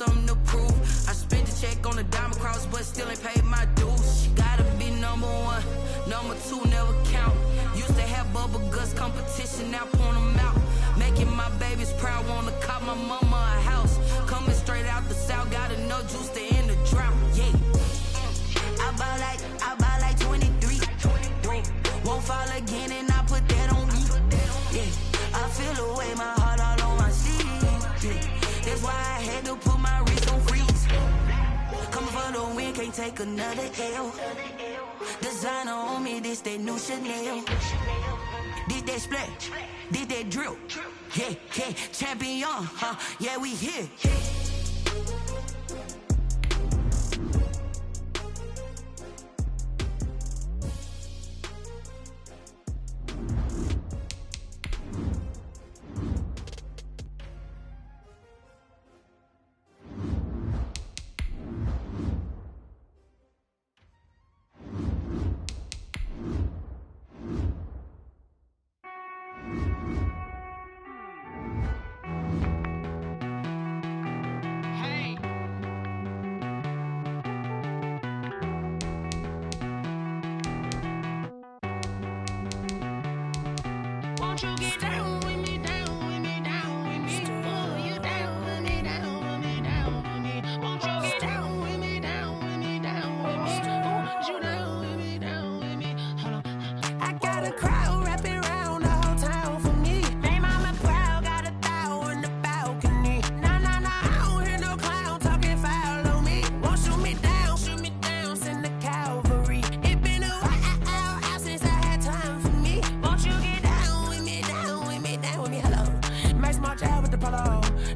something to prove. I spent the check on the diamond cross, but still ain't paid my dues. Gotta be number one, number two never count. Used to have bubble guts competition, now point them out. Making my babies proud, wanna cop my mama a house. Coming straight out the south, got enough juice to end the drought. Yeah. I buy like 23. Won't fall again, and I put that on me. Yeah, I feel the way, my heart all on my sleeve. Yeah, that's why I had to put my wrist on freeze. Coming for the win, can't take another L. Designer on me, this that new Chanel. Did that splash, did that drill. Yeah, yeah, champion, huh? Yeah, we here.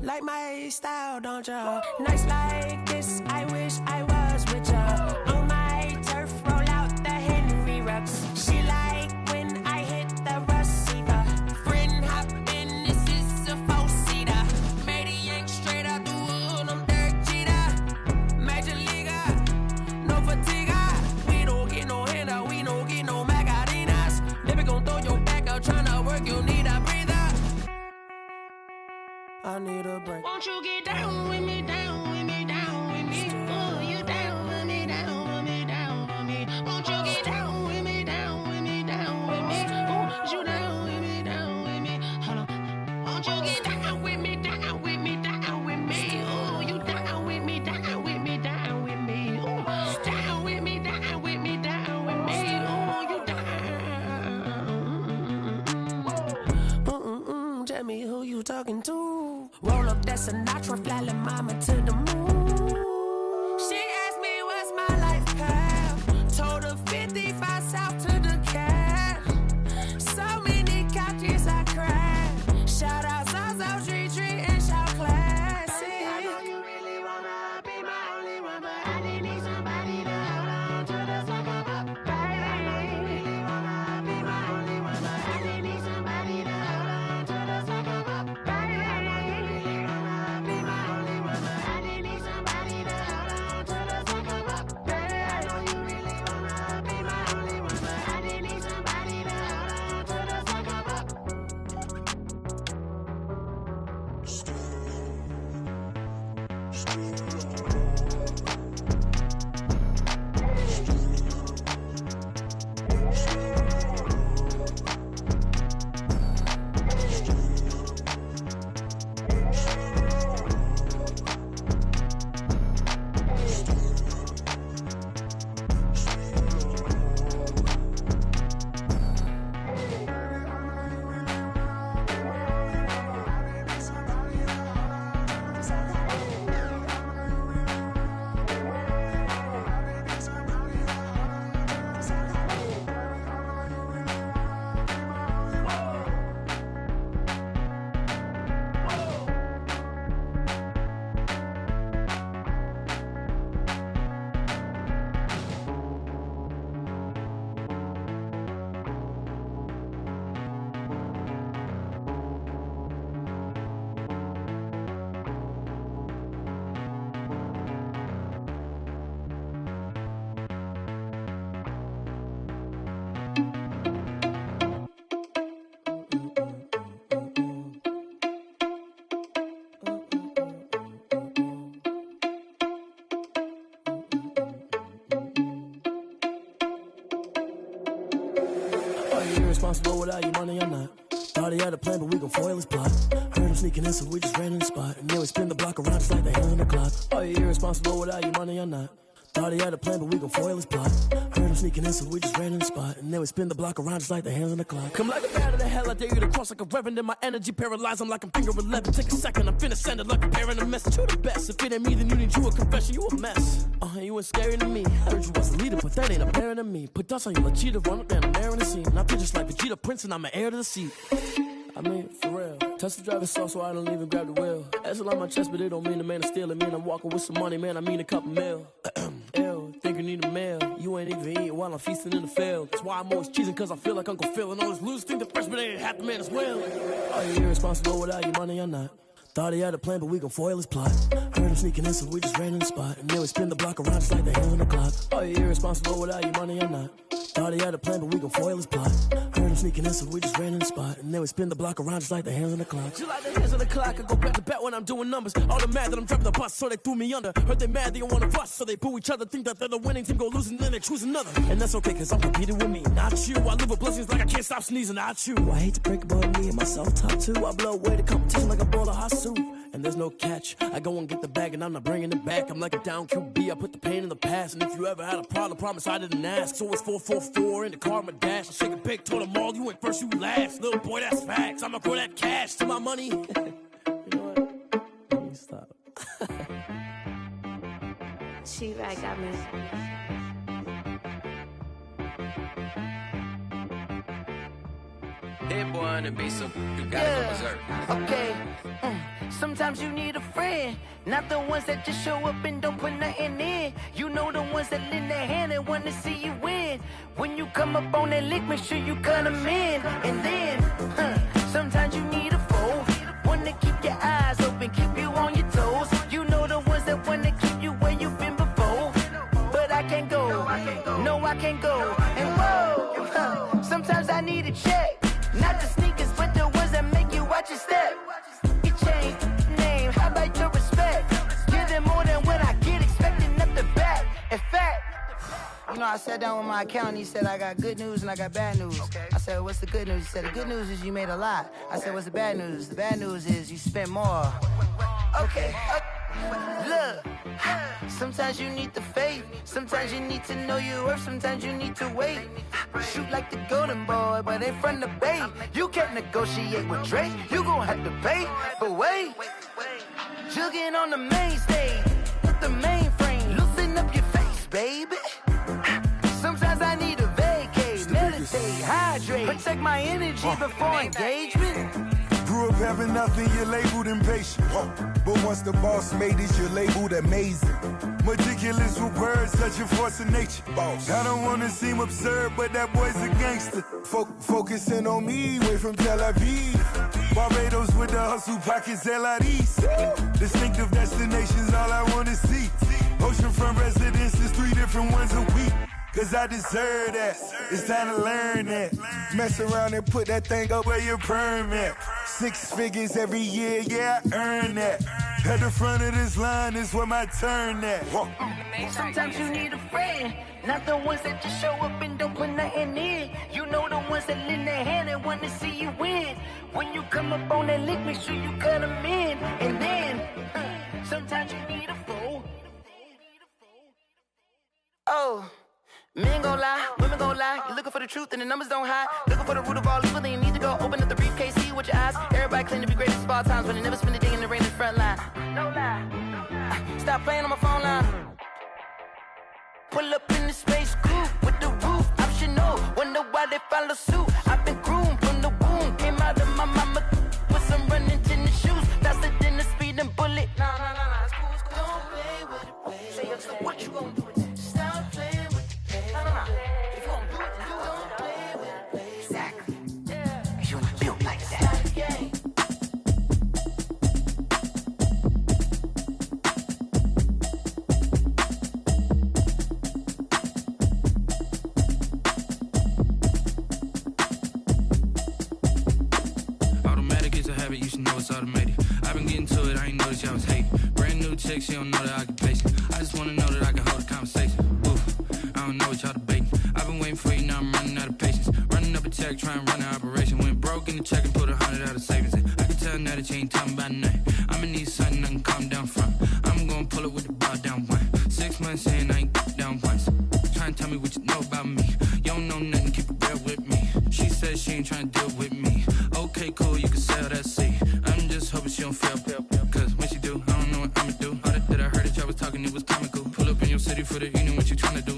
Like my style, don't ya? Nights like this, I wish I was with ya. On my turf, roll out the Henry Rux. She like when I hit the receiver. Friend hop in, this is a four-seater. Made a yank straight out the wood, I'm Derek Jeter. Major leaguer, no fatigue. We don't get no handout, we don't get no Macarinas. Never gon' throw your back out, tryna work, you need a breather. I need a break. Won't you get down with me, down with me, down with me? Oh, you down with me, down with me, down with me. Won't you get down with me, down with me, down with me? Oh, you down with me, down with me? Hold on. Won't you get down with me, down with me, down with me? Oh, you down with me, down with me, down with me? Oh, down with me, down with me, down with me? Oh, you down. Tell me who you talking to. Roll up that Sinatra, fly la mama to the moon. She asked me what's my life path. Told her 55 south to the cat. So many couches I cried. Shout out Zazo, Tree Tree, and shout classic. I know you really wanna be my only one, but I didn't need somebody to hold on to the sucker up. Baby, I know you really wanna be my only one, but I didn't need somebody to hold on to the sucker up. Baby, I know you really wanna be my only one, but I didn't need somebody to hold on to the sucker up. Baby, I know you really wanna be my only one, but I didn't need somebody to hold on to the sucker up. irresponsible without your money or not. Thought he had a plan, but we gon' foil his plot. Heard him sneaking in, so we just ran in the spot. And then we spin the block around just like the hands on the clock. Are you irresponsible without your money or not? Thought he had a plan, but we gon' foil his plot. Heard him sneaking in, so we just ran in the spot. And then we spin the block around just like the hands on the clock. Come like a bat of the hell, I dare you to cross like a reverend. And my energy paralyzed, I'm like I'm finger 11. Take a second, I'm finna send it like a parent a message. You the best, if it ain't me, then you need you a confession. You a mess, you ain't scary to me. Heard you was a leader, but that ain't apparent to me. Put dust on you like cheetah, run up down the air in the scene. And I feel just like Vegeta Prince, and I'm an heir to the seat. I mean, for real. Touch the driver's soft, so I don't even grab the wheel. That's on my chest, but it don't mean the man is stealing. Mean I'm walking with some money, man, I mean a couple mil. Ew, think you need a meal. You ain't even eating while I'm feasting in the field. That's why I'm always cheesing, cause I feel like Uncle Phil. And all those losers think the freshman ain't half the man as well. Are you irresponsible without your money or not? Thought he had a plan, but we gon' foil his plot. Heard him sneaking in, so we just ran in the spot. And then we spin the block around just like the hands on the clock. Are you irresponsible without your money or not? Thought he had a plan, but we gon' foil his plot. Heard him sneaking in, so we just ran in the spot. And then we spin the block around just like the hands on the clock. Just like the hands on the clock, I go back to back when I'm doing numbers. All the mad that I'm driving the bus, so they threw me under. Heard they mad, they don't wanna bust, so they boo each other. Think that they're the winning team, go losing, then they choose another. And that's okay, cause I'm competing with me, not you. I live with blessings like I can't stop sneezing, not you. I hate to break about me and myself top two. I blow away the competition like a bowl of hot soup. And there's no catch. I go and get the bag and I'm not bringing it back. I'm like a down QB, I put the pain in the past. And if you ever had a problem, promise I didn't ask. So it's 444 in the car, my dash. I shake a big, told them all, you went first, you last. Little boy, that's facts. I'ma throw that cash to my money. You know what? Let me stop. She right, got me. Hit boy on the beat, so you gotta go berserk. Okay. Sometimes you need a friend, not the ones that just show up and don't put nothing in. You know the ones that lend their hand and wanna see you win. When you come up on that lick, make sure you cut them in. And then, sometimes you need a foe, one to keep your eyes open, keep you on your toes. You know the ones that wanna keep you where you've been before. But I can't go, no I can't go. And whoa, sometimes I need a check. Not the sneakers, but the ones that make you watch your step. You change name, how about your respect? Give them more than what I get, expecting up the back. In fact, you know, I sat down with my accountant, he said, I got good news and I got bad news. Okay. I said, what's the good news? He said, the good news is you made a lot. I said, what's the bad news? The bad news is you spent more. Okay. Look, sometimes you need the faith, sometimes you need to know your worth, sometimes you need to wait. Shoot like the golden boy, but ain't from the bay. You can't negotiate with Drake, you gon' have to pay. But wait, jugging on the main stage, with the mainframe, loosen up your face, baby. Sometimes I need a vacate, meditate, hydrate, protect my energy before engagement. Grew up having nothing, you're labeled impatient. But once the boss made it, you're labeled amazing. Meticulous with words, such a force of nature. I don't wanna seem absurd, but that boy's a gangster. Focusing on me, way from Tel Aviv. Barbados with the hustle pockets, LIDs. Distinctive destinations, all I wanna see. Oceanfront residences, 3 different ones a week. Cause I deserve that, it's time to learn that. Mess around and put that thing up where your perm at. 6 figures every year, yeah, I earn that. At the front of this line is where my turn at. Sometimes you need a friend, not the ones that just show up and don't put nothing in. You know the ones that lend their hand and want to see you win. When you come up on that lick, make sure you cut them in. And then, sometimes you need a foe. Oh. Men gon' lie, women gon' lie. You're looking for the truth and the numbers don't hide. Looking for the root of all evil, then you need to go open up the briefcase, see with your eyes. Everybody claim to be greatest of all times, but they never spend a day in the rain in the front line. No lie. Stop playing on my phone line. Pull up in the space coupe with the roof optional. Wonder why they follow suit. I've been groomed from the womb. Came out of my mama with some running tennis shoes. Faster than the speeding bullet. Nah, it's cool, it's cool. Don't play with it, baby. Say up, so what you gon' do? Stop playing with it. If you gon' do it, then don't play with it, baby. Exactly. Yeah. Cause you ain't built like that. Automatic is a habit, you should know it's automated. I've been getting to it, I ain't noticed y'all was hating. Brand new chick, she don't know the occupation. I just wanna know that I can hold a conversation. Oof, I don't know what y'all debating. I've been waiting for you, now I'm running out of patience. Running up a check, try and run the operation. Went broke in the check and put 100 out of savings in. I can tell now that you ain't talking about nothing. I'ma need something I can calm down from. I'm gonna pull it with the bar down one. 6 months in, I ain't down once. Try and tell me what you know about me. You don't know nothing, keep it real with me. She said she ain't trying to deal with me. Okay, cool, you can sell that seat. I'm just hoping she don't fail. Cause when she do, I don't know what I'ma do. All that I heard that y'all was talking, it was comical. Pull up in your city for the evening, what you trying to do?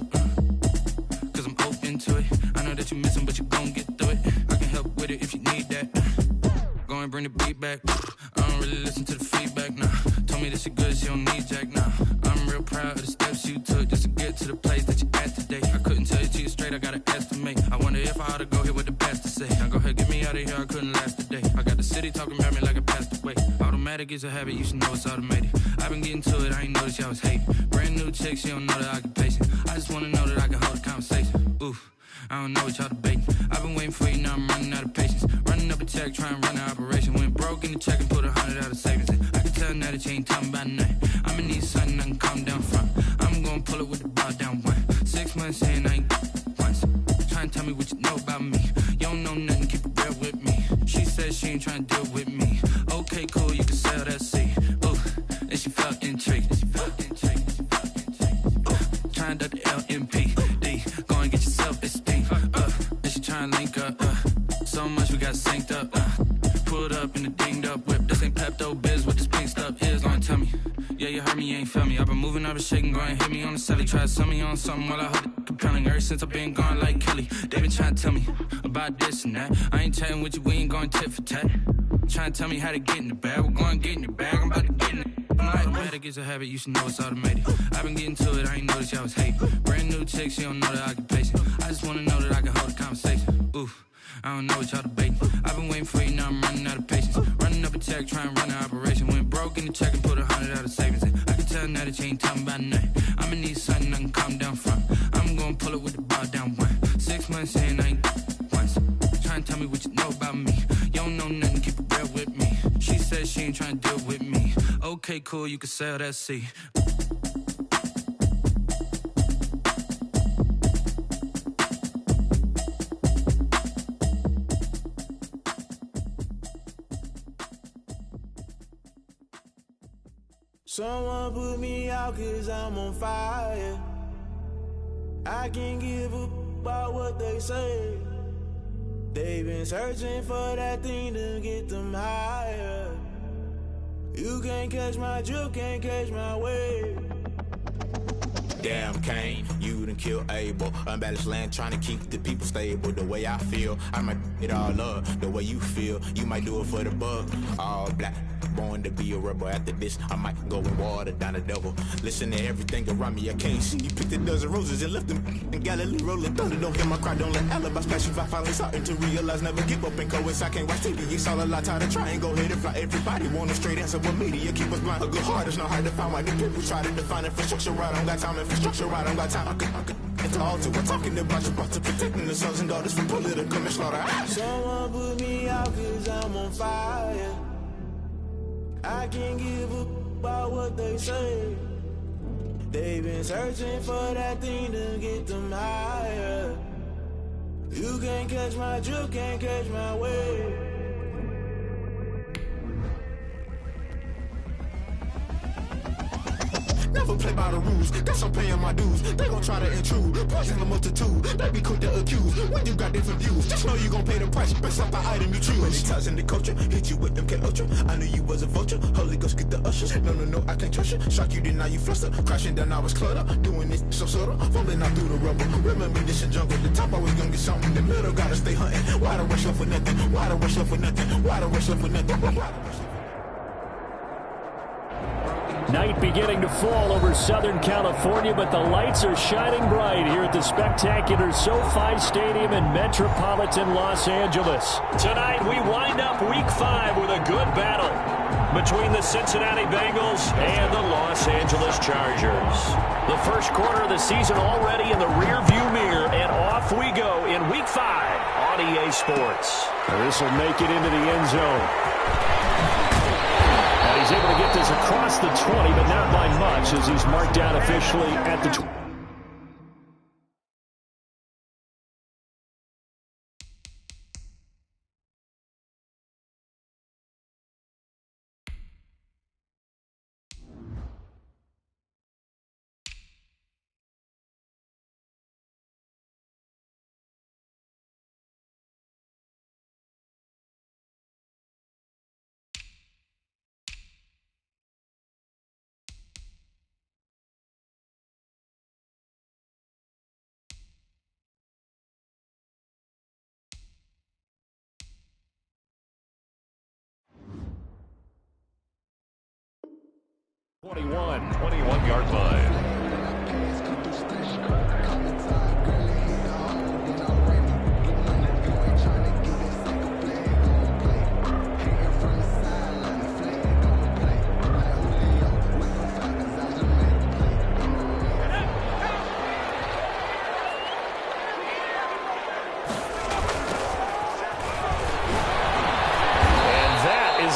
Cause I'm open to it. I know that you missing, but you gon' get through it. I can help with it if you need that. Go and bring the beat back. I don't really listen to the feedback, nah. Told me that she good, she don't need jack, nah. I'm real proud of the steps you took just to get to the place that you at today. I couldn't tell you to you straight, I gotta estimate. I wonder if I ought to go here with the pastor say. Now go ahead, get me out of here, I couldn't last a day. I got the city talking about me like I passed away. Automatic is a habit, you should know it's automated. I've been getting to it, I ain't noticed y'all was hating. Brand new chick, she don't know the occupation. I just wanna know that I can hold a conversation. Oof, I don't know what y'all debating. I've been waiting for you, now I'm running out of patience. Running up a check, try and run the operation. Went broke in the check and put 100 out of savings in. I can tell now that you ain't talking about nothing. I'ma need something I can calm down from. I'm gonna pull it with the bar down one. 6 months in, I ain't once. Try and tell me what you know about me. You don't know nothing, keep it real with me. She said she ain't trying to deal with me. Okay, cool, you can sell that seat. Ooh, and she felt intrigued. Trying to the LMPD. Go and get yourself esteem. And she trying to link up. So much we got synced up. Pulled up in the dinged up whip. This ain't Pepto Biz, what this pink stuff is. Go and tell me. Yeah, you heard me, you ain't felt me. I've been moving, I've been shaking, go and hit me on the celly. Try to sell me on something while I hold it compelling. Ever since I've been gone like Kelly. They been trying to tell me about this and that. I ain't chatting with you, we ain't going tit for tat. Trying to tell me how to get in the bag. We're going to get in the bag, I'm about to get in it. Automatic is a habit, you should know it's automated. I've been getting to it, I ain't noticed y'all was hating. Brand new chick, she don't know the occupation. I just wanna know that I can hold a conversation. Oof, I don't know what y'all debating. I've been waiting for you, now I'm running out of patience. Running up a check, try and run the operation. Went broke in the check and put 100 out of savings in. I can tell now that you ain't talking about nothing. I'ma need something I can calm down from. I'm gonna pull it with the bar down one. 6 months in, I ain't once. Try and tell me what you know about me. You don't know nothing, keep it real with me. She said she ain't trying to deal with me. Okay, cool, you can sell that seat. Someone put me out cause I'm on fire. I can't give up about what they say. They've been searching for that thing to get them higher. You can't catch my drift, can't catch my wave. Damn Kane, you done killed Abel. Unbalanced land trying to keep the people stable. The way I feel, I might it all up. The way you feel, you might do it for the buck. All black, born to be a rebel. After this, I might go and water down the devil. Listen to everything around me, I can't see. You picked a dozen roses and left them in Galilee rolling thunder. Don't hear my cry, don't let alibis splash. If I finally starting to realize, never give up and coexist. I can't watch TV, it's all a lot. Time to try and go ahead and fly. Everybody want a straight answer with media keep us blind. A good heart is not hard to find. Why the people try to define infrastructure right? I don't got time, infrastructure right, I don't got time. It's all to we're talking about you, about to protecting the sons and daughters from political manslaughter. Someone put me out cause I'm on fire. I can't give up about what they say. They've been searching for that thing to get them higher. You can't catch my drift, can't catch my wave. Never play by the rules, guess I'm paying my dues. They gon' try to intrude, poison the multitude. They be quick to accuse when you got different views. Just know you gon' pay the price, based off the item you choose. Many times in the culture, hit you with them K-Ultra. I knew you was a vulture, Holy Ghost get the ushers. No, I can't trust you. Shock you, then now you fluster. Crashing down, I was cluttered. Doing this so subtle, falling out through the rubble. Remember this in jungle, the top I was gonna get something. The middle gotta stay hunting. Why the rush left for nothing? Why the rush left for nothing? Why the rush left for nothing? Night beginning to fall over Southern California, but the lights are shining bright here at the spectacular SoFi Stadium in metropolitan Los Angeles. Tonight, we wind up Week 5 with a good battle between the Cincinnati Bengals and the Los Angeles Chargers. The first quarter of the season already in the rearview mirror, and off we go in Week 5 on EA Sports. This will make it into the end zone. He's able to get this across the 20, but not by much as he's marked down officially at the 20. 21-yard line.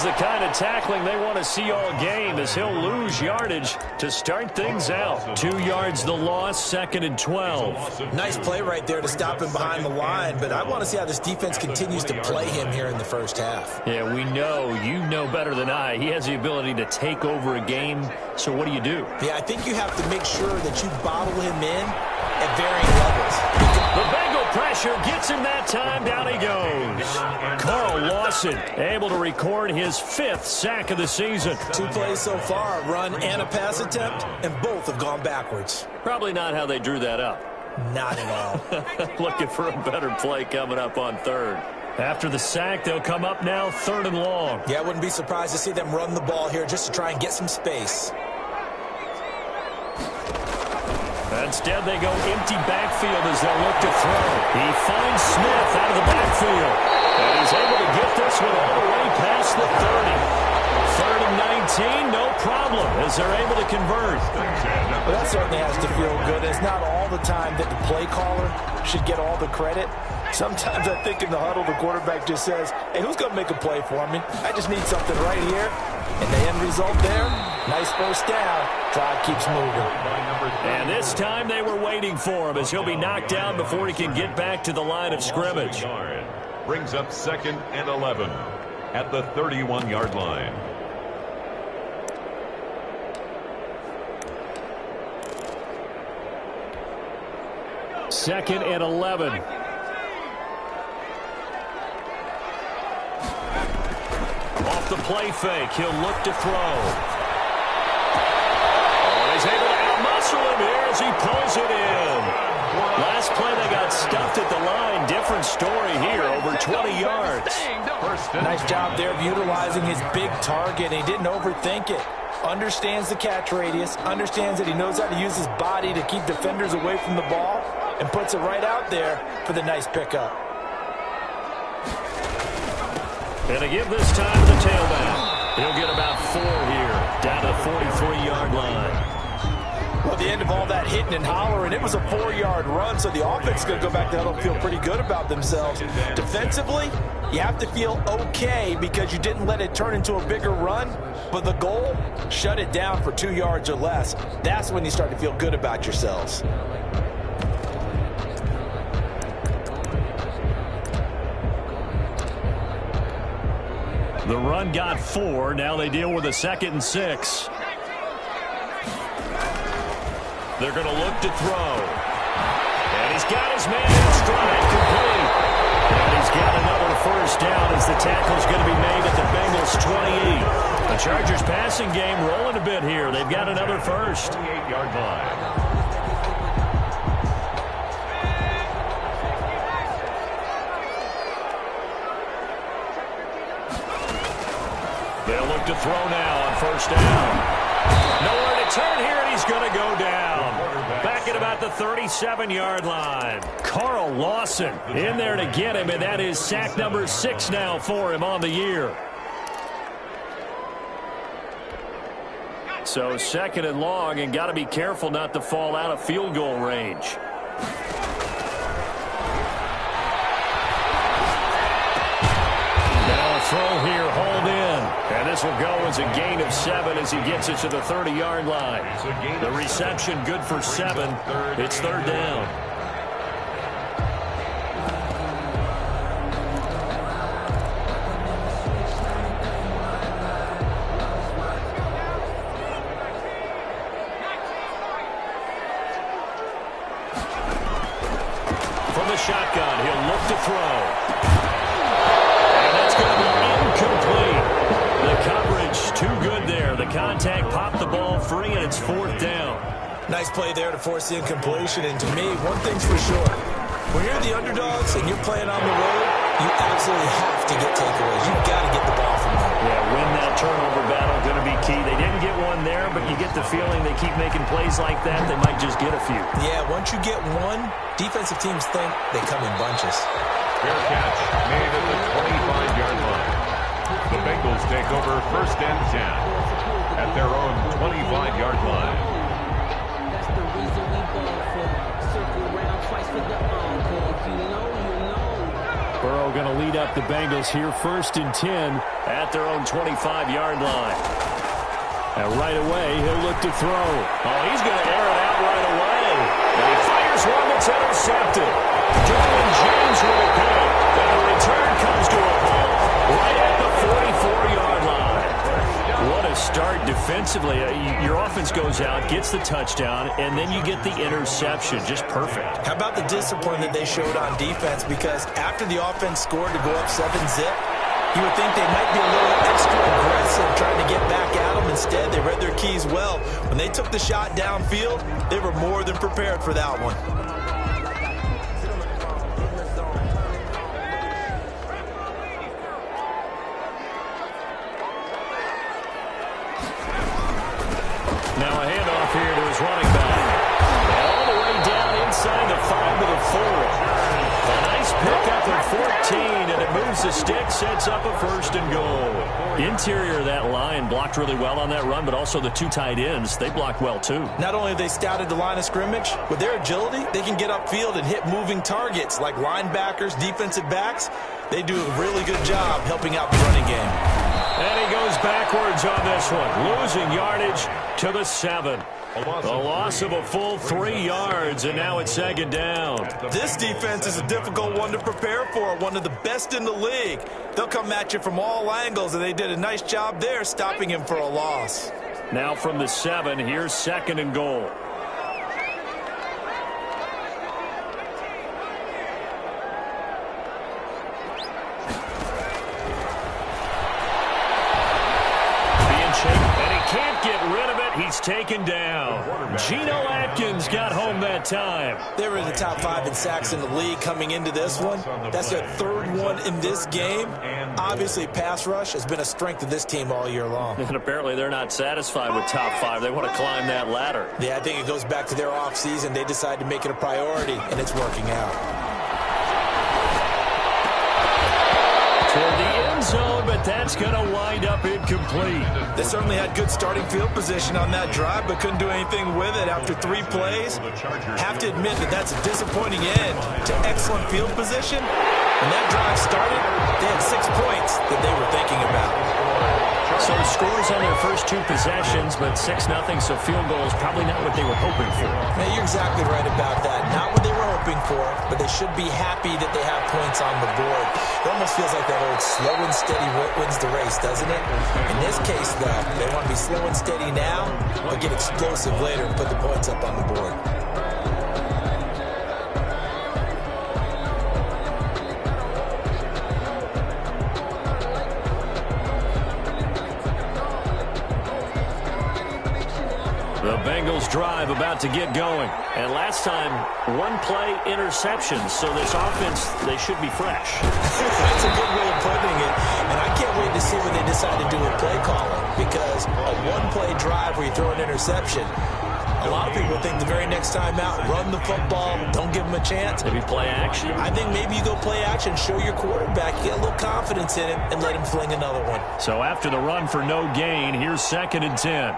The kind of tackling they want to see all game as he'll lose yardage to start things out. 2 yards the loss, 2nd and 12. Nice play right there to stop him behind the line, but I want to see how this defense continues to play him here in the first half. Yeah, we know, you know better than I, he has the ability to take over a game, so what do you do? Yeah, I think you have to make sure that you bottle him in at varying levels. The Bengal pressure gets him that time. Down he goes. Carl Lawson able to record his 5th sack of the season. 2 plays so far, a run and a pass attempt, and both have gone backwards. Probably not how they drew that up. Not at all. Looking for a better play coming up on 3rd. After the sack, they'll come up now 3rd and long. Yeah, I wouldn't be surprised to see them run the ball here just to try and get some space. Instead, they go empty backfield as they look to throw. He finds Smith out of the backfield. And he's able to get this one all the way past the 30. 3rd and 19, no problem, as they're able to convert. Well, that certainly has to feel good. It's not all the time that the play caller should get all the credit. Sometimes I think in the huddle, the quarterback just says, hey, who's going to make a play for me? I just need something right here. And the end result there, nice first down. Drive keeps moving. And this time they were waiting for him as he'll be knocked down before he can get back to the line of scrimmage. Brings up 2nd and 11 at the 31-yard line. Second and 11. Off the play fake, he'll look to throw. Oh, he's able to outmuscle him here as he pulls it in. Last play they got stuffed at the line. Different story here, over 20 yards. Nice job there of utilizing his big target. He didn't overthink it. Understands the catch radius, understands that he knows how to use his body to keep defenders away from the ball, and puts it right out there for the nice pickup. And to give this time to the tailback. He'll get about 4 here, down to the 43-yard line. Well, at the end of all that hitting and hollering, it was a 4-yard run, so the offense is going to go back to huddle and feel pretty good about themselves. Defensively, you have to feel okay because you didn't let it turn into a bigger run, but the goal, shut it down for 2 yards or less. That's when you start to feel good about yourselves. The run got 4. Now they deal with a 2nd and 6. They're going to look to throw. And he's got his man in stride, complete. And he's got another first down as the tackle's going to be made at the Bengals' 28. The Chargers passing game rolling a bit here. They've got another first. 28-yard line. They'll look to throw now on first down. Nowhere to turn here, and he's going to go down. Back at about the 37-yard line. Carl Lawson in there to get him, and that is sack number 6 now for him on the year. So 2nd and long, and got to be careful not to fall out of field goal range. Now a throw here, hauled in. And this will go as a gain of 7 as he gets it to the 30-yard line. The reception good for 7. It's 3rd down. From the shotgun, he'll look to throw. And that's going to be incomplete. The coverage too good there. The contact popped the ball free, and it's 4th down. Nice play there to force the incompletion. And to me, one thing's for sure. When you're the underdogs and you're playing on the road, you absolutely have to get takeaways. You've got to get the ball from them. Yeah, win that turnover battle, going to be key. They didn't get one in there, but you get the feeling they keep making plays like that, they might just get a few. Yeah, once you get one, defensive teams think they come in bunches. Fair catch made at the 25-yard line. The Bengals take over 1st and 10 at their own 25-yard line. That's the reason we ball for. Circle around twice for the encore. If you know, you know. Burrow going to lead up the Bengals here 1st and 10 at their own 25-yard line. And right away, he'll look to throw. Oh, he's going to air it out right away. And he fires one that's intercepted. Derwin James with a pick. And the return comes to a halt right at the 44-yard line. What a start defensively. Your offense goes out, gets the touchdown, and then you get the interception. Just perfect. How about the discipline that they showed on defense? Because after the offense scored to go up 7-zip, you would think they might be a little extra aggressive trying to get back at them. Instead, they read their keys well. When they took the shot downfield, they were more than prepared for that one. Now a handoff here to his running back. And all the way down inside the 5 to the 4. A nice pickup at 14, and it moves the stick, sets up a 1st and goal. Interior of that line blocked really well on that run, but also the 2 tight ends, they blocked well too. Not only have they scouted the line of scrimmage, with their agility, they can get upfield and hit moving targets like linebackers, defensive backs. They do a really good job helping out the running game. And he goes backwards on this one, losing yardage to the 7. The loss of a full 3 yards, and now it's 2nd down. This defense is a difficult one to prepare for, one of the best in the league. They'll come at you from all angles, and they did a nice job there stopping him for a loss. Now from the 7, here's 2nd and goal. He's taken down. Geno Atkins got home that time. They were in the top 5 in sacks in the league coming into this one. That's their 3rd one in this game. Obviously, pass rush has been a strength of this team all year long. And apparently they're not satisfied with top 5. They want to climb that ladder. Yeah, I think it goes back to their offseason. They decided to make it a priority, and it's working out. Toward the end zone, but that's going to wind up incomplete. They certainly had good starting field position on that drive, but couldn't do anything with it after 3 plays. Have to admit that that's a disappointing end to excellent field position. When that drive started, they had 6 points that they were thinking about. So the scores on their first 2 possessions, but 6-0, so field goal is probably not what they were hoping for. Now, you're exactly right about that. Not what they were hoping for, but they should be happy that they have points on the board. It almost feels like that old slow and steady wins the race, doesn't it? In this case, though, they want to be slow and steady now, but get explosive later and put the points up on the board. The Bengals drive about to get going. And last time, 1-play interception. So this offense, they should be fresh. That's a good way of putting it. And I can't wait to see what they decide to do with play calling. Because a 1-play drive where you throw an interception, a lot of people think the very next time out, run the football, don't give them a chance. Maybe play action. I think maybe you go play action, show your quarterback, get a little confidence in him, and let him fling another one. So after the run for no gain, here's 2nd and 10.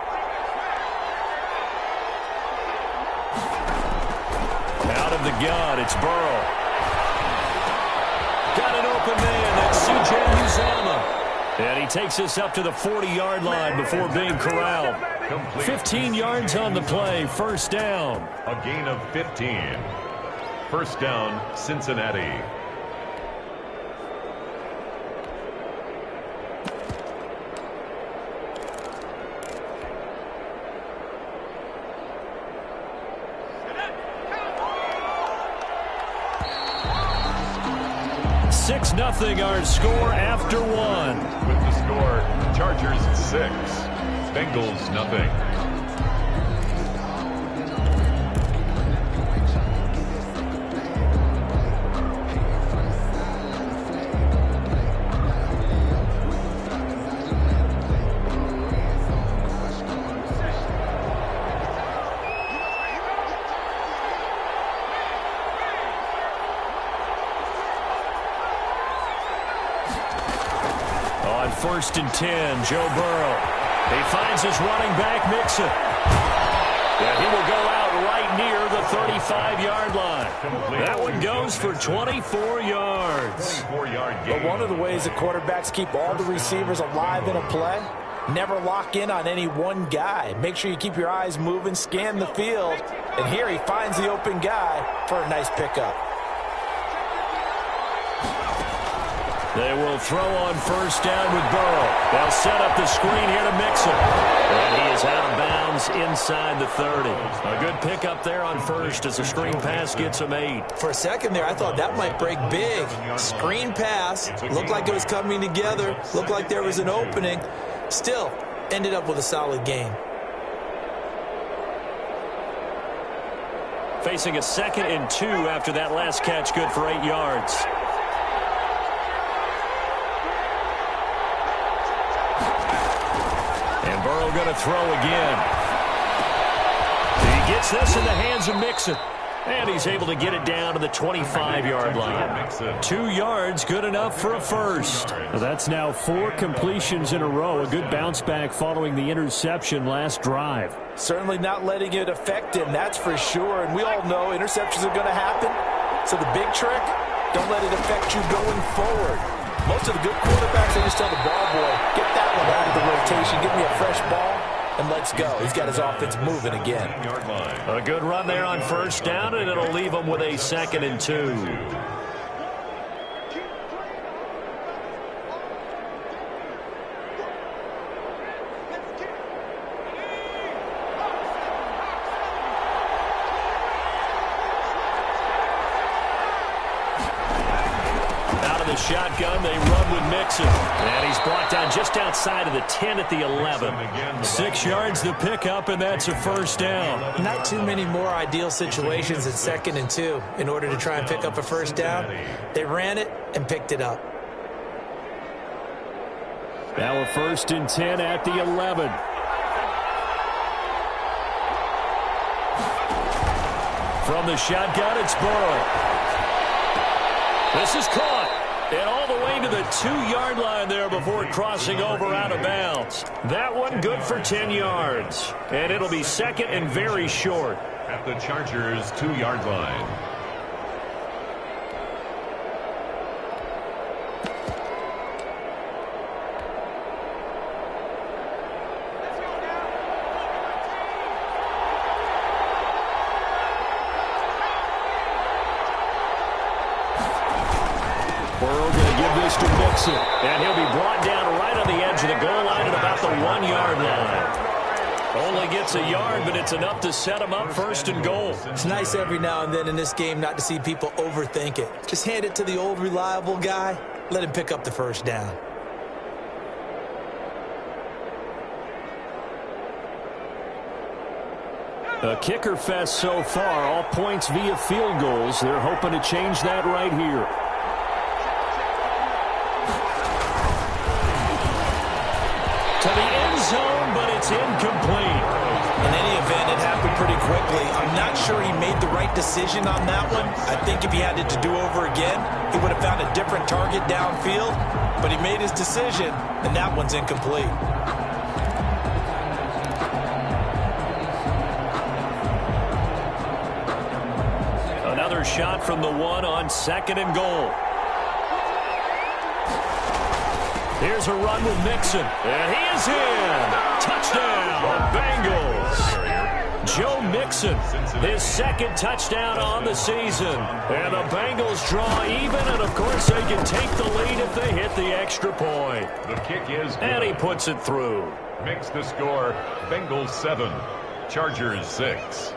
The gun, it's Burrow. Got an open man, that's C.J. Uzomah. And he takes us up to the 40-yard line before being corralled. 15 yards on the play, 1st down. A gain of 15. 1st down, Cincinnati. Nothing our score after 1. With the score, Chargers 6, Bengals nothing. 1st and 10. Joe Burrow. He finds his running back, Mixon. And he will go out right near the 35-yard line. That one goes for 24 yards. But one of the ways the quarterbacks keep all the receivers alive in a play, never lock in on any one guy. Make sure you keep your eyes moving, scan the field. And here he finds the open guy for a nice pickup. They will throw on 1st down with Burrow. They'll set up the screen here to Mixon. And he is out of bounds inside the 30. A good pickup there on 1st as the screen pass gets him 8. For a second there, I thought that might break big. Screen pass. Looked like it was coming together. Looked like there was an opening. Still, ended up with a solid gain. Facing a 2nd and 2 after that last catch, good for 8 yards. And Burrow going to throw again. He gets this in the hands of Mixon. And he's able to get it down to the 25-yard line. 2 yards, good enough for a first. That's now 4 completions in a row. A good bounce back following the interception last drive. Certainly not letting it affect him, that's for sure. And we all know interceptions are going to happen. So the big trick, don't let it affect you going forward. Most of the good quarterbacks, they just tell the ball boy, get that one out of the rotation, give me a fresh ball, and let's go. He's got his offense moving again. A good run there on 1st down, and it'll leave him with a 2nd and 2. Shotgun, they run with Mixon. And he's brought down just outside of the 10 at the 11. 6 yards the pickup, and that's a 1st down. Not too many more ideal situations at 2nd and 2 in order to try and pick up a 1st down. They ran it and picked it up. Now a 1st and 10 at the 11. From the shotgun, it's Burrow. This is caught. And all the way to the 2-yard line there before crossing over out of bounds. That one good for 10 yards. And it'll be 2nd and very short. At the Chargers' 2-yard line. To Mixon, and he'll be brought down right on the edge of the goal line at about the 1-yard line. Only gets a yard, but it's enough to set him up 1st and goal. It's nice every now and then in this game not to see people overthink it. Just hand it to the old reliable guy. Let him pick up the 1st down. A kicker fest so far. All points via field goals. They're hoping to change that right here. To the end zone, but it's incomplete. In any event, it happened pretty quickly. I'm not sure he made the right decision on that one. I think if he had it to do over again, he would have found a different target downfield. But he made his decision, and that one's incomplete. Another shot from the 1 on 2nd and goal. Here's a run with Mixon, and he is in. Touchdown, Bengals. Joe Mixon, his 2nd touchdown on the season. And the Bengals draw even, and of course they can take the lead if they hit the extra point. The kick is good. And he puts it through. Makes the score Bengals 7, Chargers 6.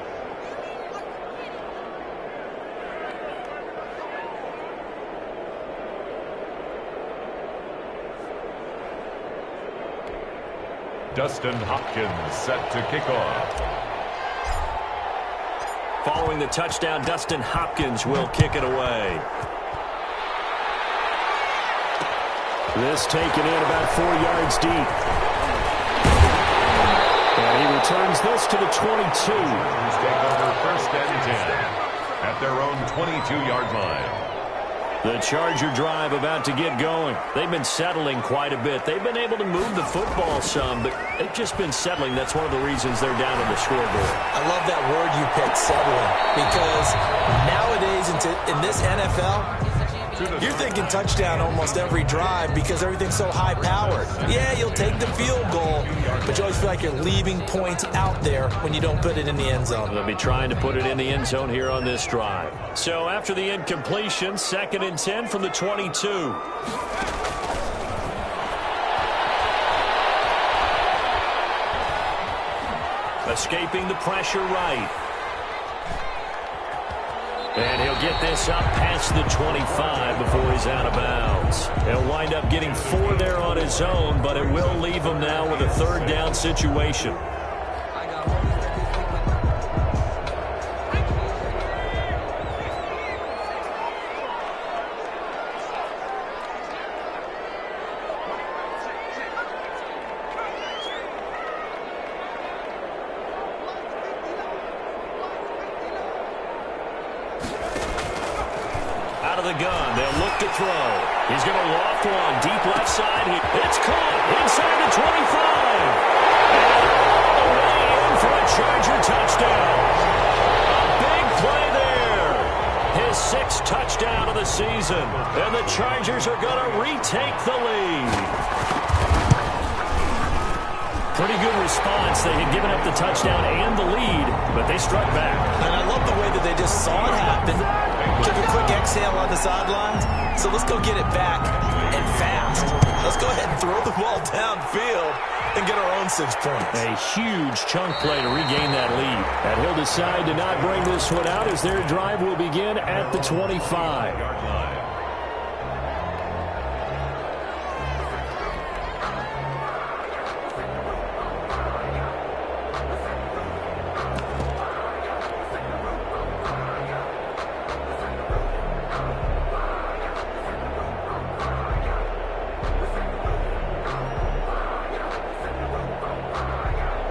Dustin Hopkins set to kick off. Following the touchdown, Dustin Hopkins will kick it away. This taken in about 4 yards deep. And he returns this to the 22. Take over 1st and 10 at their own 22-yard line. The Charger drive about to get going. They've been settling quite a bit. They've been able to move the football some, but they've just been settling. That's one of the reasons they're down on the scoreboard. I love that word you picked, settling, because nowadays in this NFL, you're thinking touchdown almost every drive because everything's so high-powered. Yeah, you'll take the field goal, but you always feel like you're leaving points out there when you don't put it in the end zone. They'll be trying to put it in the end zone here on this drive. So after the incompletion, 2nd and 10 from the 22. Escaping the pressure right. And he'll get this up past the 25 before he's out of bounds. He'll wind up getting 4 there on his own, but it will leave him now with a 3rd down situation. Out of the gun, they'll look to throw. He's going to loft one deep left side. It's caught inside the 25. And all the way in for a Charger touchdown. A big play there. His 6th touchdown of the season. And the Chargers are going to retake the lead. Pretty good response. They had given up the touchdown and the lead, but they struck back. And I love the way that they just saw it happen. Took a quick exhale on the sidelines. So let's go get it back and fast. Let's go ahead and throw the ball downfield and get our own 6 points. A huge chunk play to regain that lead. And he'll decide to not bring this one out as their drive will begin at the 25.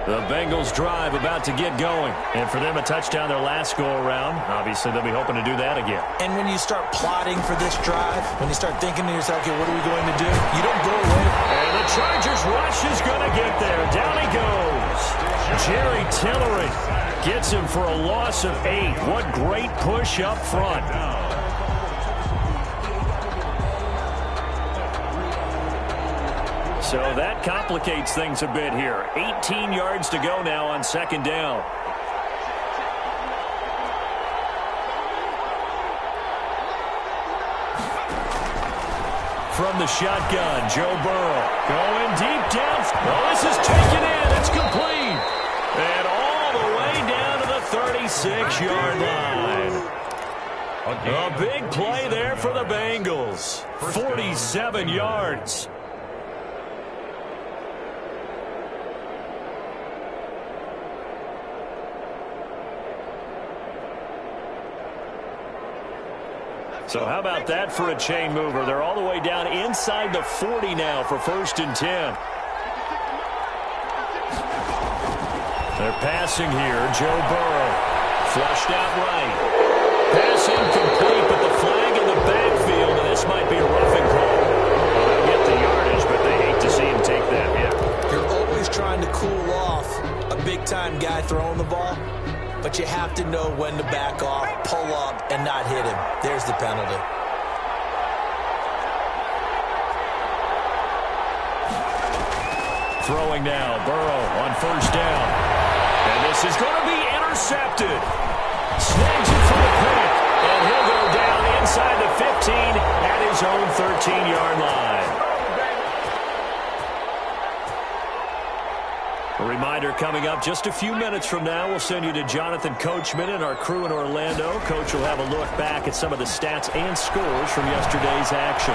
The Bengals drive about to get going. And for them, a touchdown their last go-around. Obviously, they'll be hoping to do that again. And when you start plotting for this drive, when you start thinking to yourself, okay, what are we going to do? You don't go away. And the Chargers rush is going to get there. Down he goes. Jerry Tillery gets him for a loss of 8. What great push up front. So that complicates things a bit here. 18 yards to go now on 2nd down. From the shotgun, Joe Burrow going deep down. Oh, this is taken in. It's complete. And all the way down to the 36-yard line. A big play there for the Bengals. 47 yards. So how about that for a chain mover? They're all the way down inside the 40 now for 1st and 10. They're passing here. Joe Burrow flushed out right. Pass incomplete, but the flag in the backfield, and this might be a roughing call. Well, they'll get the yardage, but they hate to see him take that hit. You're always trying to cool off a big-time guy throwing the ball. But you have to know when to back off, pull up, and not hit him. There's the penalty. Throwing now, Burrow on 1st down. And this is going to be intercepted. Snags it for the pick. And he'll go down inside the 15 at his own 13-yard line. A reminder coming up just a few minutes from now, we'll send you to Jonathan Coachman and our crew in Orlando. Coach will have a look back at some of the stats and scores from yesterday's action.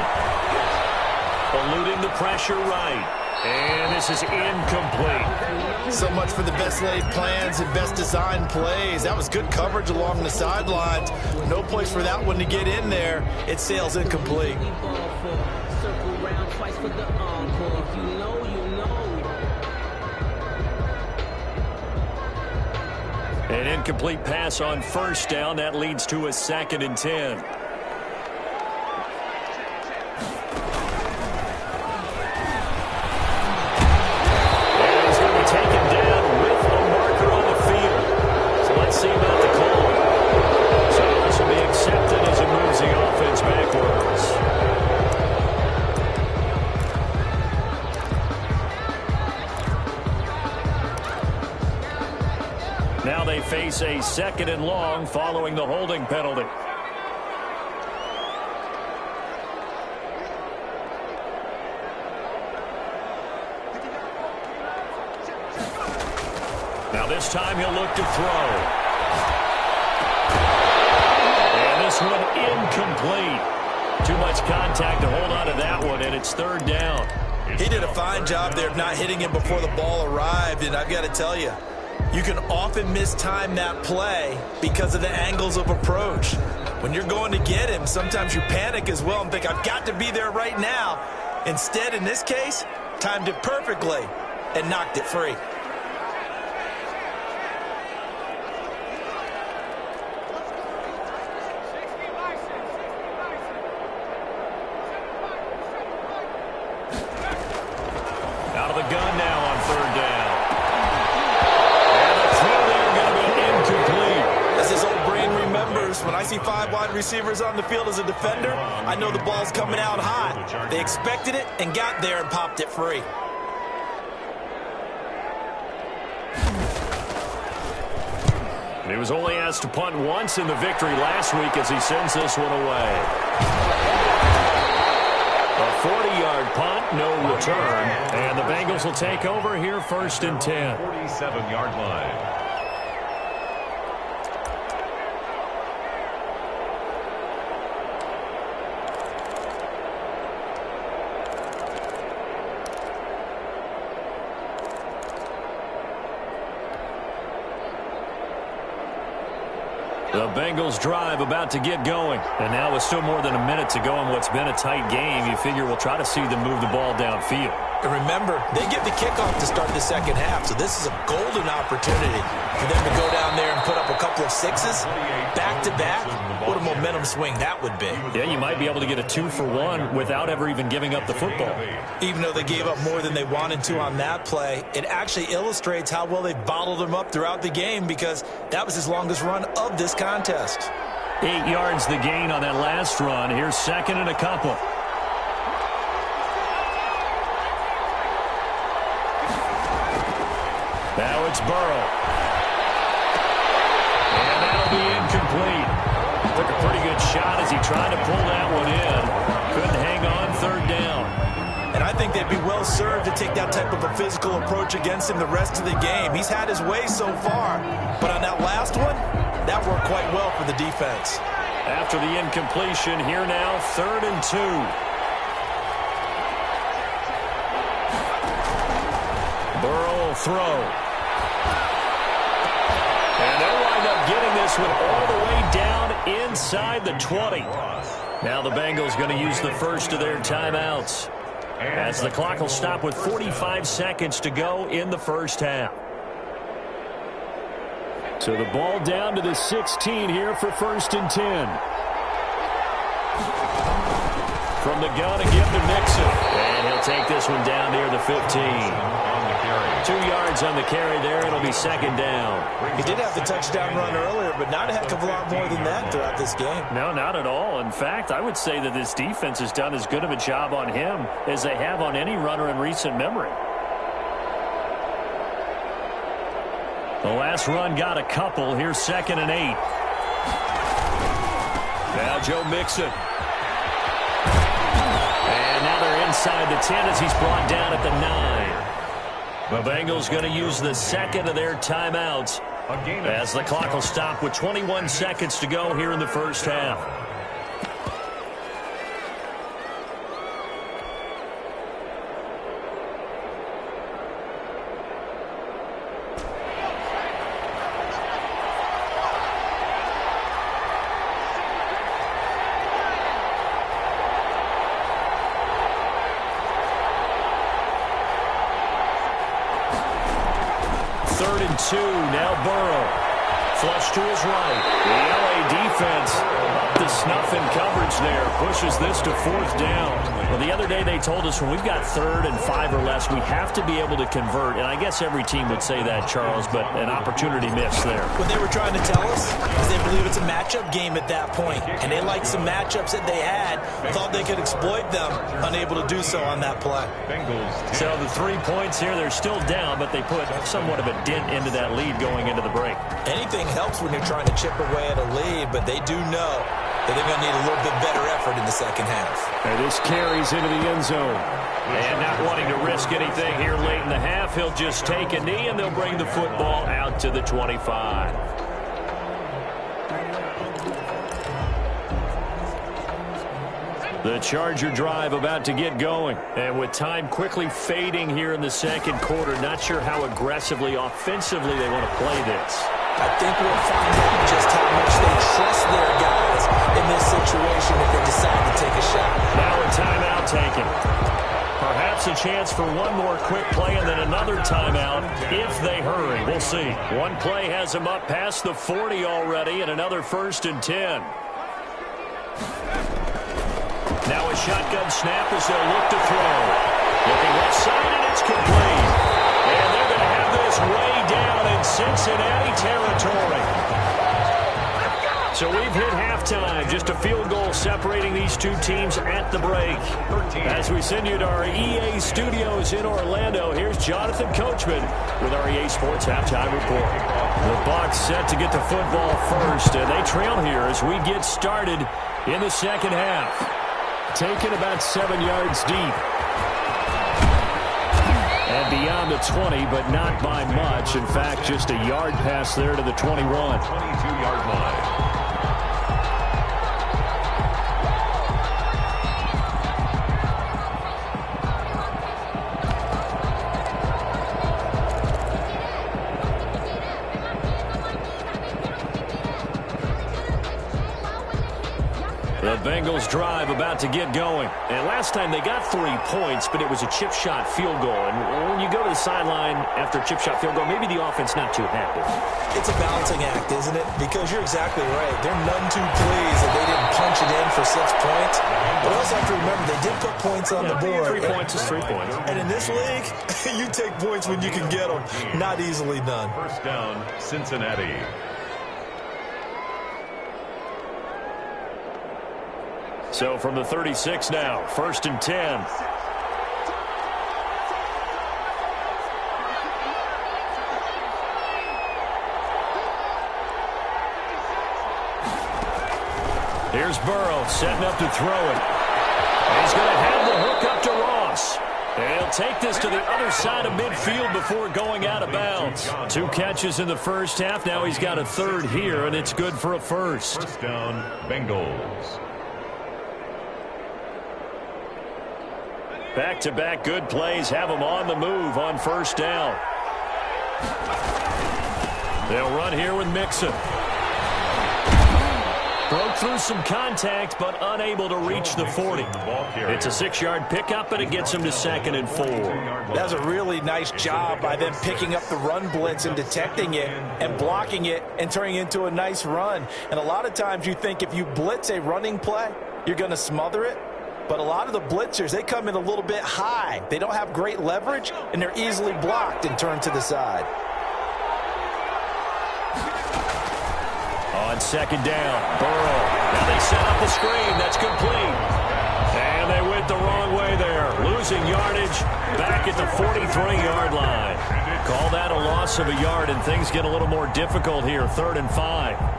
Eluding the pressure right. And this is incomplete. So much for the best laid plans and best designed plays. That was good coverage along the sidelines. No place for that one to get in there. It sails incomplete. Circle round twice for the encore. If you know, you know. An incomplete pass on 1st down. That leads to a 2nd and 10. Now they face a 2nd and long following the holding penalty. Now this time he'll look to throw. And this one incomplete. Too much contact to hold on to that one, and it's 3rd down. He did a fine job there of not hitting him before the ball arrived, and I've got to tell you, you can often mistime that play because of the angles of approach. When you're going to get him, sometimes you panic as well and think, I've got to be there right now. Instead, in this case, timed it perfectly and knocked it free. Out of the gun now on 3rd down. And the throw there going to be incomplete. As his old brain remembers, when I see 5 wide receivers on the field as a defender, I know the ball's coming out hot. They expected it and got there and popped it free. He was only asked to punt once in the victory last week as he sends this one away. A 40-yard punt, no return. And the Bengals will take over here 1st and 10. 47-yard line. The Bengals drive about to get going. And now with still more than a minute to go in what's been a tight game, you figure we'll try to see them move the ball downfield. And remember, they get the kickoff to start the 2nd half, so this is a golden opportunity for them to go down there and put up a couple of 6s back-to-back. What a momentum swing that would be. Yeah, you might be able to get a 2-for-1 without ever even giving up the football. Even though they gave up more than they wanted to on that play, it actually illustrates how well they bottled them up throughout the game because that was his longest run of this contest. 8 yards the gain on that last run. Here's 2nd and a couple. Now it's Burrow. And that'll be incomplete. Took a pretty good shot as he tried to pull that one in. Couldn't hang on 3rd down. And I think they'd be well served to take that type of a physical approach against him the rest of the game. He's had his way so far. But on that last one, that worked quite well for the defense. After the incompletion, here now, 3rd and 2. Burrow will throw. And they'll wind up getting this one all the way down inside the 20. Now the Bengals going to use the first of their timeouts, as the clock will stop with 45 seconds to go in the 1st half. So the ball down to the 16 here for 1st and 10. From the gun again to Mixon. And he'll take this one down near the 15. 2 yards on the carry there. It'll be 2nd down. He did have the touchdown run earlier, but not a heck of a lot more than that throughout this game. No, not at all. In fact, I would say that this defense has done as good of a job on him as they have on any runner in recent memory. The last run got a couple. Here's 2nd and 8. Now Joe Mixon. And now they're inside the 10 as he's brought down at the 9. The Bengals going to use the 2nd of their timeouts as the clock will stop with 21 seconds to go here in the 1st half. Third and 2, now Burrow. Flush to his right. The LA defense up to snuff in coverage there. Pushes this to 4th down. Well, the other day they told us when we've got 3rd and 5 or less, we have to be able to convert. And I guess every team would say that, Charles, but an opportunity missed there. What they were trying to tell us is they believe it's a matchup game at that point. And they liked some matchups that they had, thought they could exploit them, unable to do so on that play. So the 3 points here, they're still down, but they put somewhat of a dent into that lead going into the break. Anything helps when you're trying to chip away at a lead, but they do know that they're going to need a little bit better effort in the second half. And this carries into the end zone. And not wanting to risk anything here late in the half, he'll just take a knee, and they'll bring the football out to the 25. The Charger drive about to get going. And with time quickly fading here in the second quarter, not sure how aggressively, offensively they want to play this. I think we'll find out just how much they trust their guys in this situation if they decide to take a shot. Now a timeout taken. Perhaps a chance for one more quick play and then another timeout if they hurry. We'll see. One play has them up past the 40 already and another 1st and 10. Now a shotgun snap as they'll look to throw. Looking left side, and it's complete. And they're going to have this way down in Cincinnati territory. So we've hit halftime. Just a field goal separating these two teams at the break. As we send you to our EA studios in Orlando, here's Jonathan Coachman with our EA Sports Halftime Report. The Bucs set to get the football first, and they trail here as we get started in the second half. Taken about 7 yards deep. And beyond the 20, but not by much. In fact, just a yard pass there to the 21. 22-yard line. The Bengals drive about to get going. And last time they got 3 points, but it was a chip shot field goal. And when you go to the sideline after a chip shot field goal, maybe the offense not too happy. It's a balancing act, isn't it? Because you're exactly right. They're none too pleased that they didn't punch it in for 6 points. But also have to remember, they did put points on the board. 3 points is 3 points. And in this league, you take points when you can get them. Not easily done. First down, Cincinnati. So from the 36 now, 1st and 10. Here's Burrow setting up to throw it. And he's going to have the hook up to Ross. And he'll take this to the other side of midfield before going out of bounds. 2 catches in the first half. Now he's got a 3rd here, and it's good for a first. First down, Bengals. Back-to-back good plays have them on the move on 1st down. They'll run here with Mixon. Broke through some contact, but unable to reach the 40. It's a 6-yard pickup, and it gets them to 2nd and 4. That was a really nice job by them picking up the run blitz and detecting it and blocking it and turning it into a nice run. And a lot of times you think if you blitz a running play, you're going to smother it. But a lot of the blitzers, they come in a little bit high. They don't have great leverage, and they're easily blocked and turned to the side. On 2nd down, Burrow. Now they set up the screen. That's complete. And they went the wrong way there. Losing yardage back at the 43-yard line. Call that a loss of a yard, and things get a little more difficult here. 3rd and 5.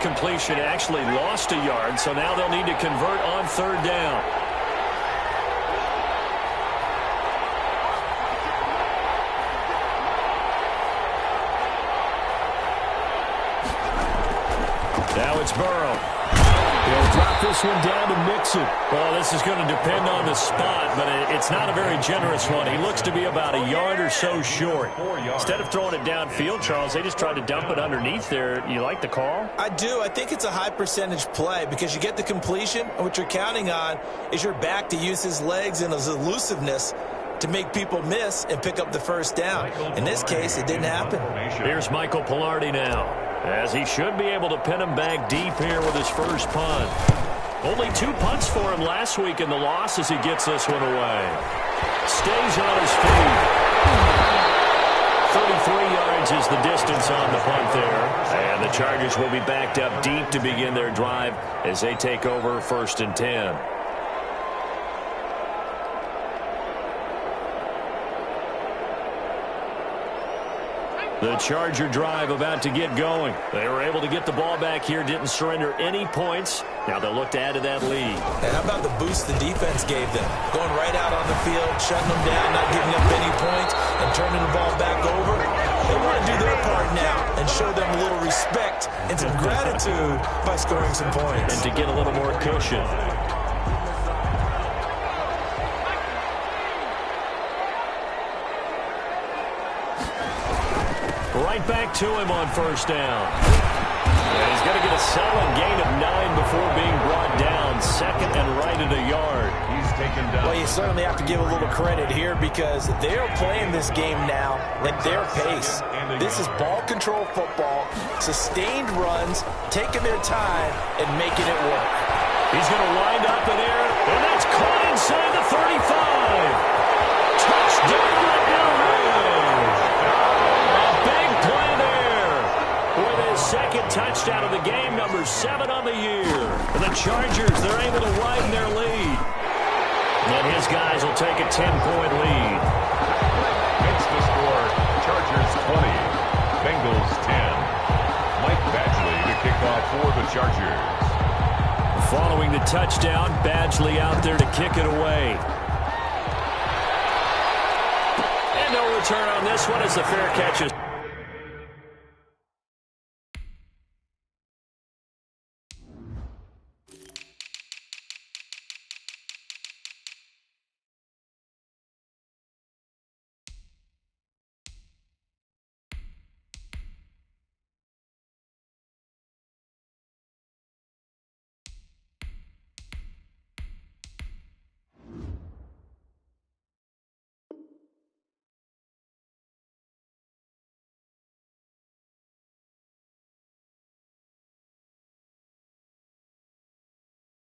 Completion actually lost a yard, so now they'll need to convert on 3rd down. Now it's Burrow. He'll drop this one down to Mixon. Well, this is going to depend on the spot, but it's not a very generous one. He looks to be about a yard or so short. Instead of throwing it downfield, Charles, they just tried to dump it underneath there. You like the call? I do. I think it's a high percentage play because you get the completion, and what you're counting on is your back to use his legs and his elusiveness to make people miss and pick up the first down. In this case, it didn't happen. Here's Michael Pilardi now, as he should be able to pin him back deep here with his first punt. Only 2 punts for him last week in the loss as he gets this one away. Stays on his feet. 33 yards is the distance on the punt there. And the Chargers will be backed up deep to begin their drive as they take over 1st and 10. The Charger drive about to get going. They were able to get the ball back here, didn't surrender any points. Now they'll look to add to that lead. And how about the boost the defense gave them? Going right out on the field, shutting them down, not giving up any points, and turning the ball back over. They want to do their part now and show them a little respect and some gratitude by scoring some points. And to get a little more cushion. Right back to him on 1st down. And he's going to get a solid gain of 9 before being brought down. 2nd and right at a yard. He's taken down. Well, you certainly have to give a little credit here because they are playing this game now at their pace. This is ball control football, sustained runs, taking their time and making it work. He's going to wind up in there, and that's caught inside the 35. Touchdown, second touchdown of the game, number 7 on the year. And the Chargers, they're able to widen their lead. And his guys will take a 10-point lead. Makes the score, Chargers 20, Bengals 10. Mike Badgley to kick off for the Chargers. Following the touchdown, Badgley out there to kick it away. And no return on this one as the fair catch is.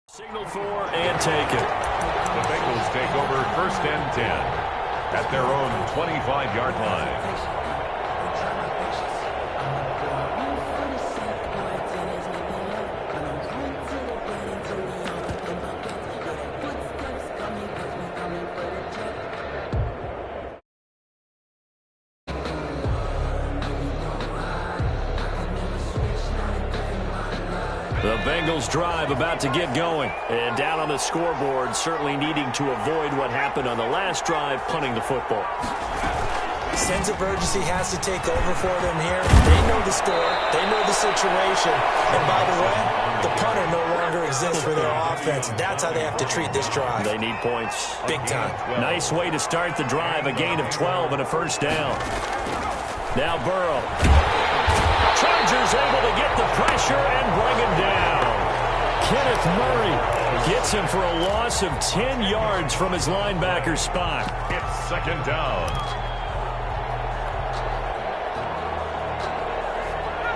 Signal for and take it. The Bengals take over 1st and 10 at their own 25-yard line. The Bengals drive about to get going. And down on the scoreboard, certainly needing to avoid what happened on the last drive, punting the football. Sense of urgency has to take over for them here. They know the score. They know the situation. And by the way, the punter no longer exists for their offense. That's how they have to treat this drive. They need points. Big time. Nice way to start the drive. A gain of 12 and a 1st down. Now Burrow. Chargers able to get the pressure and bring him down. Kenneth Murray gets him for a loss of 10 yards from his linebacker spot. It's 2nd down.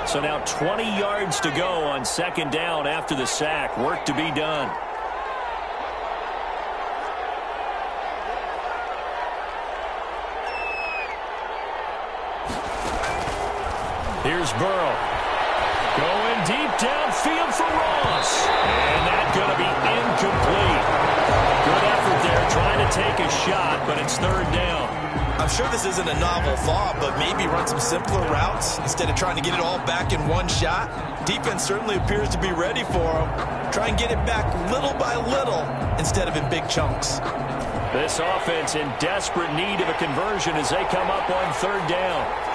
So now 20 yards to go on 2nd down after the sack. Work to be done. Here's Burrow. Going deep downfield for Ross. And that's going to be incomplete. Good effort there trying to take a shot, but it's 3rd down. I'm sure this isn't a novel thought, but maybe run some simpler routes instead of trying to get it all back in one shot. Defense certainly appears to be ready for them. Try and get it back little by little instead of in big chunks. This offense in desperate need of a conversion as they come up on 3rd down.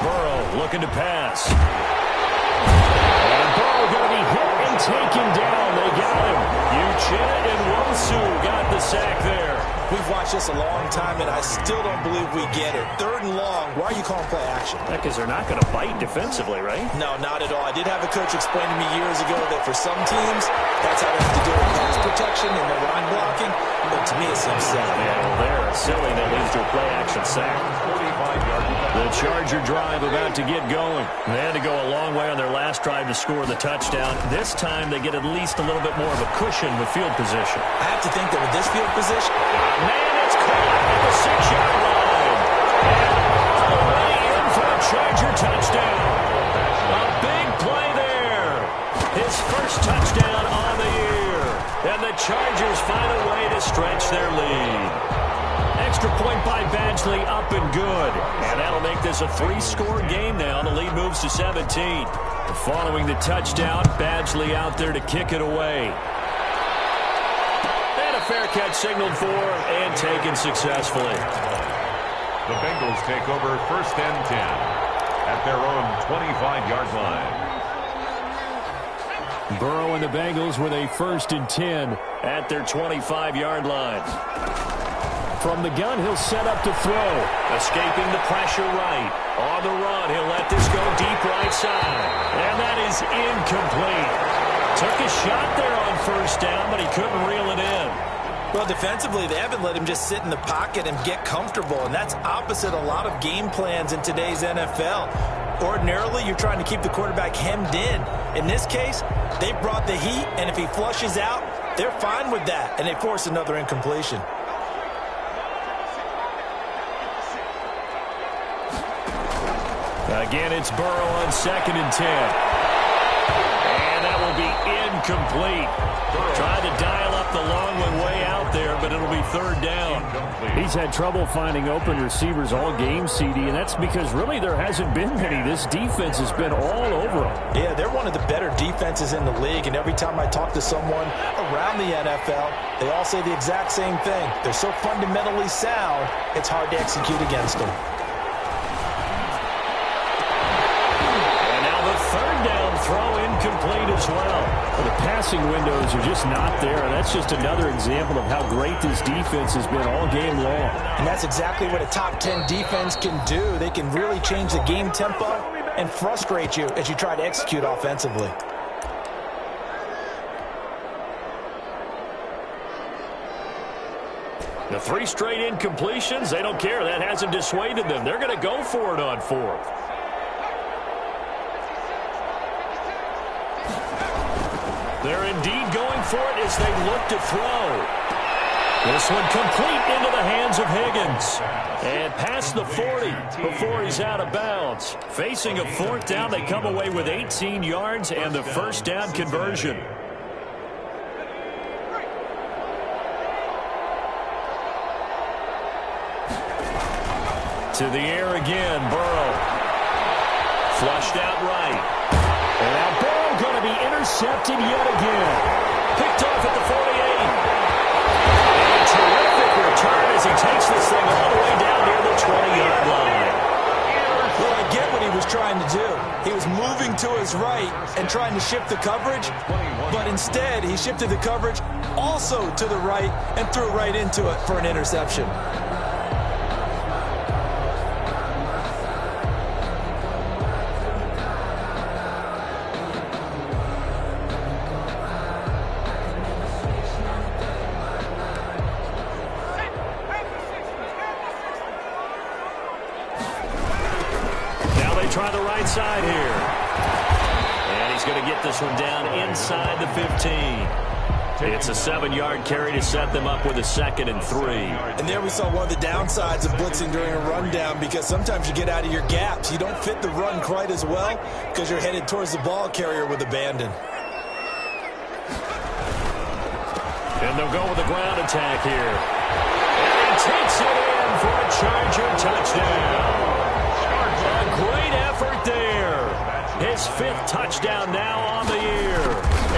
Burrow looking to pass. And Burrow going to be hit and taken down. They got him. Uchenna and Wosu got the sack there. We've watched this a long time, and I still don't believe we get it. 3rd and long. Why are you calling play action? Because they're not going to bite defensively, right? No, not at all. I did have a coach explain to me years ago that for some teams, that's how they have to do it. Pass protection and their line blocking. But to me, it seems silly. Yeah, well, they're silly. That leads to a play action sack. The Charger drive about to get going. They had to go a long way on their last drive to score the touchdown. This time, they get at least a little bit more of a cushion with field position. I have to think that with this field position, man, it's caught at the 6-yard line. And all the way in for a Charger touchdown. A big play there. His first touchdown on the year. And the Chargers find a way to stretch their lead. Extra point by Badgley, up and good. And that'll make this a 3-score game now. The lead moves to 17. Following the touchdown, Badgley out there to kick it away. And a fair catch signaled for and taken successfully. The Bengals take over 1st and 10 at their own 25-yard line. Burrow and the Bengals with a 1st and 10 at their 25-yard line. From the gun, he'll set up to throw. Escaping the pressure right. On the run, he'll let this go deep right side. And that is incomplete. Took a shot there on 1st down, but he couldn't reel it in. well, defensively, they haven't let him just sit in the pocket and get comfortable, and that's opposite a lot of game plans in today's NFL. Ordinarily, you're trying to keep the quarterback hemmed in. In this case, they brought the heat, and if he flushes out, they're fine with that, and they force another incompletion. Again, it's Burrow on 2nd and 10. And that will be incomplete. Trying to dial up the long one way out there, but it'll be 3rd down. He's had trouble finding open receivers all game, CD, and that's because really there hasn't been many. This defense has been all over him. Yeah, they're one of the better defenses in the league, and every time I talk to someone around the NFL, they all say the exact same thing. They're so fundamentally sound, it's hard to execute against them. Throw incomplete as well. The passing windows are just not there, and that's just another example of how great this defense has been all game long. And that's exactly what a top 10 defense can do. They can really change the game tempo and frustrate you as you try to execute offensively. The 3 straight incompletions, they don't care. That hasn't dissuaded them. They're going to go for it on 4th. They're indeed going for it as they look to throw. This one complete into the hands of Higgins. And past the 40 before he's out of bounds. Facing a 4th down, they come away with 18 yards and the 1st down conversion. To the air again, Burrow. Flushed out right. And now Burrow going to be intercepted yet again. Picked off at the 48. And a terrific return as he takes this thing all the way down near the 20-yard line. Well, I get what he was trying to do. He was moving to his right and trying to shift the coverage, but instead he shifted the coverage also to the right and threw right into it for an interception. Try the right side here. And he's going to get this one down inside the 15. It's a 7-yard carry to set them up with a 2nd and 3. And there we saw one of the downsides of blitzing during a rundown, because sometimes you get out of your gaps. You don't fit the run quite as well because you're headed towards the ball carrier with abandon. And they'll go with the ground attack here. And he takes it in for a Charger touchdown. A great effort there. His 5th touchdown now on the year.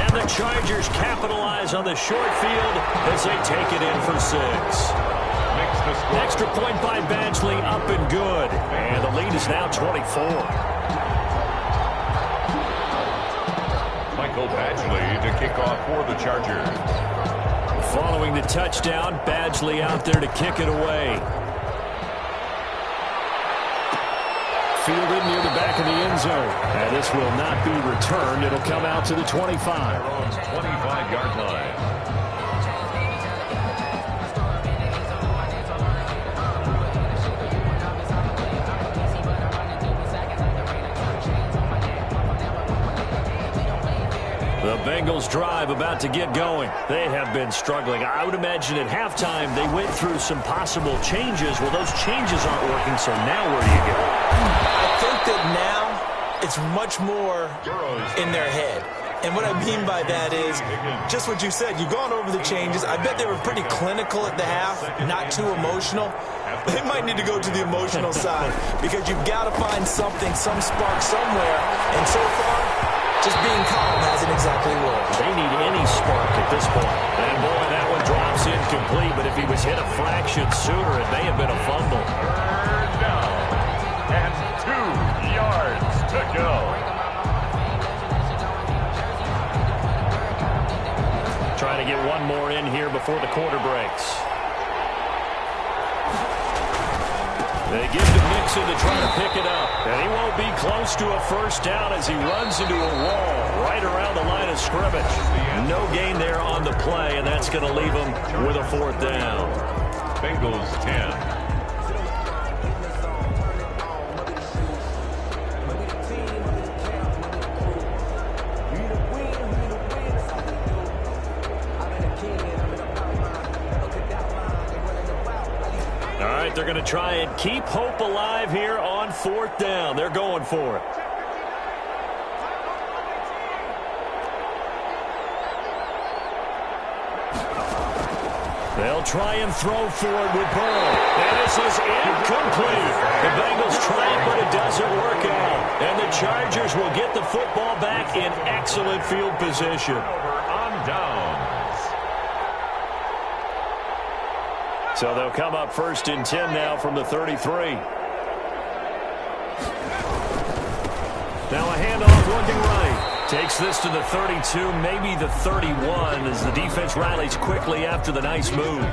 And the Chargers capitalize on the short field as they take it in for 6. the score. Extra point by Badgley, up and good. And the lead is now 24. Michael Badgley to kick off for the Chargers. Following the touchdown, Badgley out there to kick it away. Fielded near the back of the end zone. And this will not be returned. It'll come out to the 25. Their own 25-yard line. The Bengals drive about to get going. They have been struggling. I would imagine at halftime they went through some possible changes. Well, those changes aren't working, so now where do you go? I think that now it's much more in their head. And what I mean by that is just what you said. You've gone over the changes. I bet they were pretty clinical at the half, not too emotional. They might need to go to the emotional side because you've got to find something, some spark somewhere. And so far, just being calm hasn't exactly worked. They need any spark at this point. And boy, that one drops incomplete, but if he was hit a fraction sooner, it may have been a fumble. Third down and 2 yards to go. Trying to get one more in here before the quarter breaks. They give to Mixon to try to pick it up. And he won't be close to a first down as he runs into a wall right around the line of scrimmage. No gain there on the play, and that's going to leave him with a fourth down. Bengals 10. They're going to try and keep hope alive here on fourth down. They're going for it. They'll try and throw for it with Burrow. And this is incomplete. The Bengals try it, but it doesn't work out. And the Chargers will get the football back in excellent field position. On downs. So they'll come up first and 10 now from the 33. Now a handoff looking right. Takes this to the 32, maybe the 31 as the defense rallies quickly after the nice move.